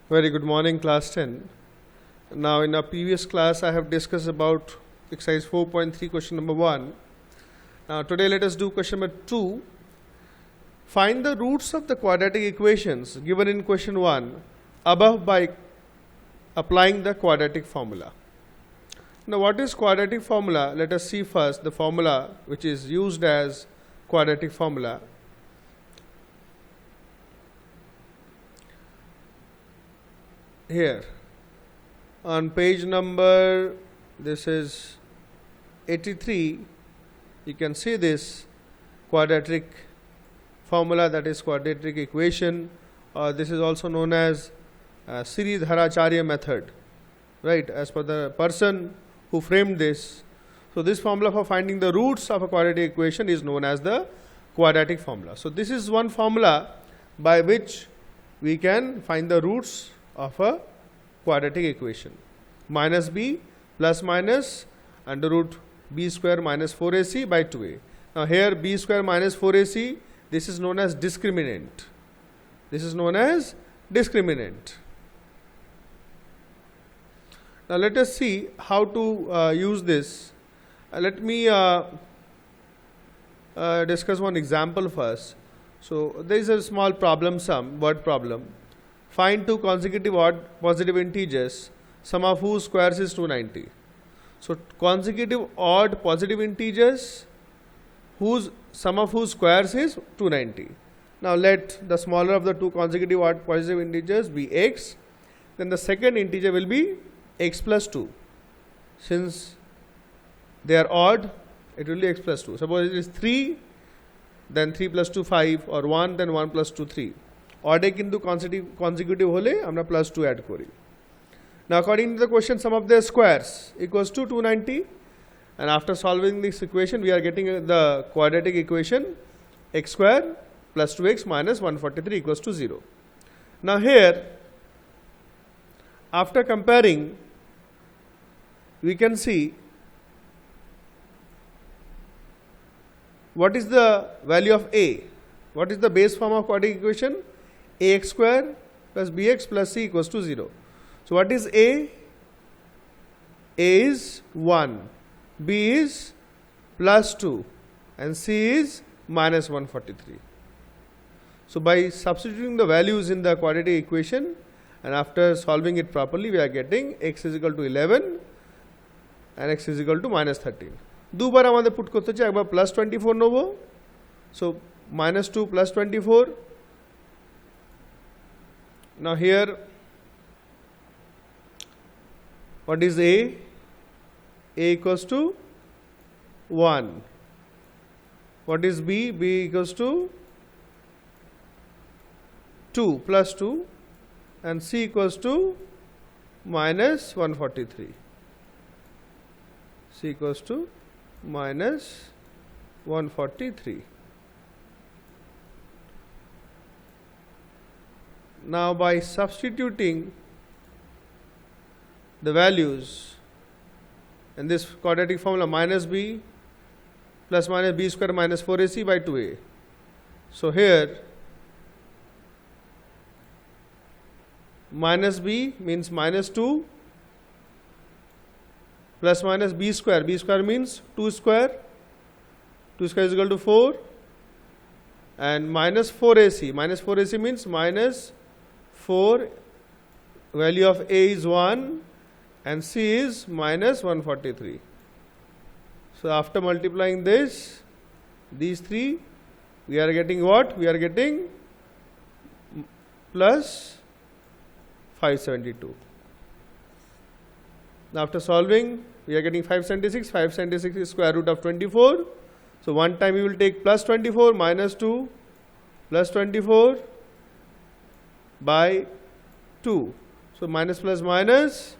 Very good morning, class 10. Now, in our previous class, I have discussed about exercise 4.3, question number 1. Now, today let us do question number 2. Find the roots of the quadratic equations given in question 1 above by applying the quadratic formula. Now, what is quadratic formula? Let us see first the formula which is used as quadratic formula. Here on page number, this is 83, you can see this quadratic formula, that is quadratic equation, or this is also known as Sridharacharya method, right, as per the person who framed this. So, this formula for finding the roots of a quadratic equation is known as the quadratic formula. So, this is one formula by which we can find the roots of a quadratic equation. Minus b plus minus under root b square minus 4ac by 2a. Now, here b square minus 4ac, this is known as discriminant. This is known as discriminant. Now, let us see how to use this. Let me discuss one example first. So, there is a small problem sum, word problem. Find two consecutive odd positive integers, sum of whose squares is 290. So, consecutive odd positive integers, whose sum of whose squares is 290. Now, let the smaller of the two consecutive odd positive integers be x, then the second integer will be x plus 2. Since they are odd, it will be x plus 2. Suppose it is 3, then 3 plus 2 5, or 1, then 1 plus 2 3. Odd কিন্তু consecutive হলে আমরা plus 2 add করি. Now, according to the question, sum of their squares equals to 290, and after solving this equation, we are getting the quadratic equation x square plus 2x minus 143 equals to 0. Now, here after comparing, we can see what is the value of a. What is the base form of quadratic equation? Ax square plus bx plus c equals to 0. So, what is a? A is 1, b is plus 2, and c is minus 143. So, by substituting the values in the quadratic equation and after solving it properly, we are getting x is equal to 11 and x is equal to minus 13. দুবার আমাদের put করতে হচ্ছে, একবার plus 24 নেব। So, minus 2 plus 24. Now, here what is a? A equals to 1. What is b? B equals to 2 plus 2, and c equals to minus 143. C equals to minus 143. Now, by substituting the values in this quadratic formula, minus b plus minus b square minus 4ac by 2a. So, here minus b means minus 2 plus minus b square. B square means 2 square. 2 square is equal to 4, and minus 4ac. Minus 4ac means minus 4. Value of a is 1 and c is minus 143. So, after multiplying these three, we are getting what? We are getting plus 572. Now, after solving, we are getting 576. 576 is square root of 24. So, one time we will take plus 24 minus 2 plus 24 by 2. So, minus plus minus,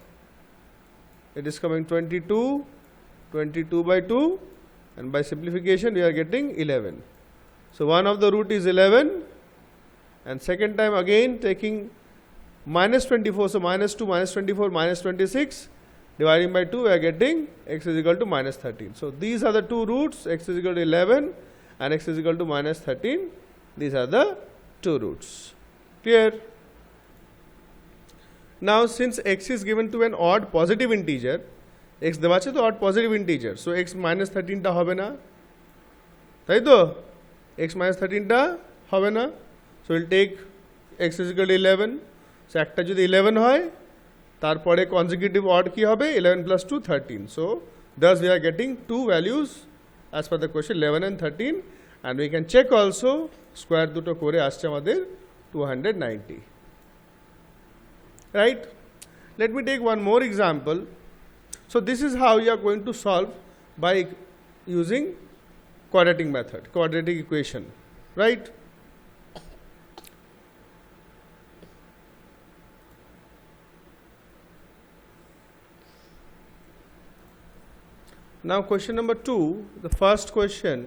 it is coming 22, 22 by 2, and by simplification we are getting 11. So, one of the root is 11, and second time again taking minus 24. So, minus 2 minus 24 minus 26 dividing by 2, we are getting x is equal to minus 13. So, these are the two roots, x is equal to 11 and x is equal to minus 13. These are the two roots. Clear? Now since x is given to an odd positive integer, x দেওয়া আছে তো odd positive integer, so x minus 13 টা হবে না, তাই তো? x minus 13 টা হবে না, so we'll take x is equal to 11, so একটা যদি 11 হয় তারপরে consecutive odd কি হবে 11 plus 2 13, so thus we are getting two values as per the question 11 and 13, and we can check also square দুটো করে আসছে আমাদের 290. Right? Let me take one more example. So this is how you are going to solve by using quadratic method, quadratic equation, right? Now question number 2, the first question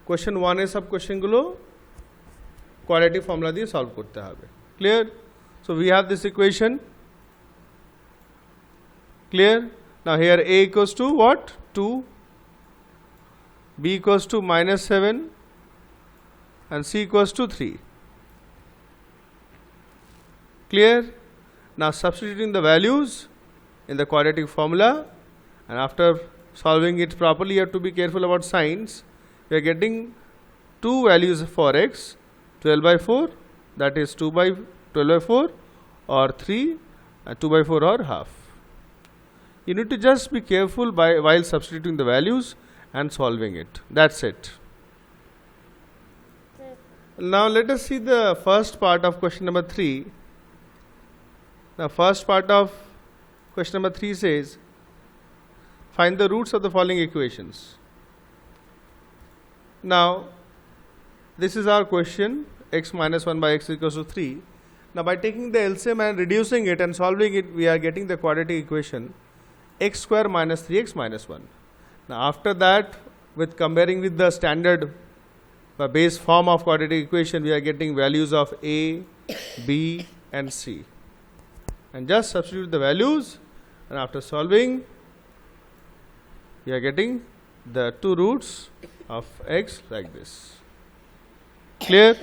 1 এর সব question গুলো quadratic formula দিয়ে solve করতে হবে. Clear? So we have this equation. Clear? Now here a equals to what? 2, b equals to minus 7, and c equals to 3. Clear? Now substituting the values in the quadratic formula, and after solving it properly, you have to be careful about signs. We are getting two values for x, 12 by 4, that is 2 by 12 by 4, or 3, and 2 by 4 or half. You need to just be careful while substituting the values and solving it. That's it. Now let us see the first part of question number 3. The first part of question number 3 says, find the roots of the following equations. Now this is our question, x minus 1 by x equals to 3. Now by taking the LCM and reducing it and solving it, we are getting the quadratic equation x square minus 3x minus 1. Now after that, with comparing with the standard base form of quadratic equation, we are getting values of a, b and c, and just substitute the values, and after solving we are getting the two roots of x like this. Clear?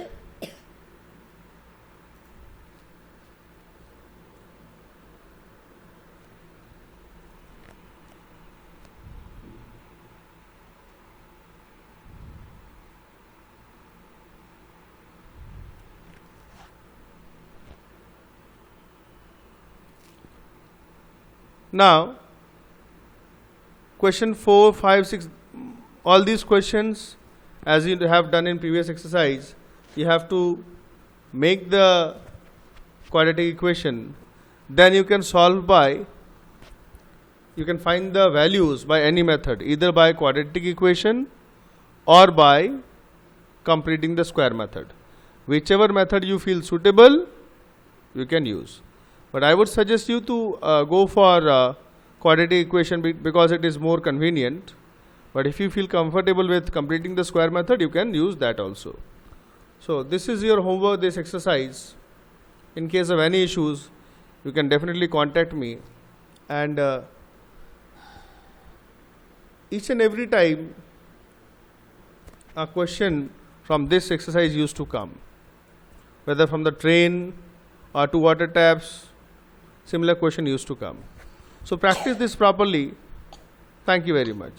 Now question 4, 5, 6, all these questions, as you have done in previous exercise, you have to make the quadratic equation, then you can solve by, you can find the values by any method, either by quadratic equation or by completing the square method. Whichever method you feel suitable, you can use. But I would suggest you to go for quadratic equation because it is more convenient. But if you feel comfortable with completing the square method, you can use that also. So this is your homework, this exercise. In case of any issues, you can definitely contact me. And each and every time a question from this exercise used to come, whether from the train or to water taps, similar question used to come. So practice this properly. Thank you very much.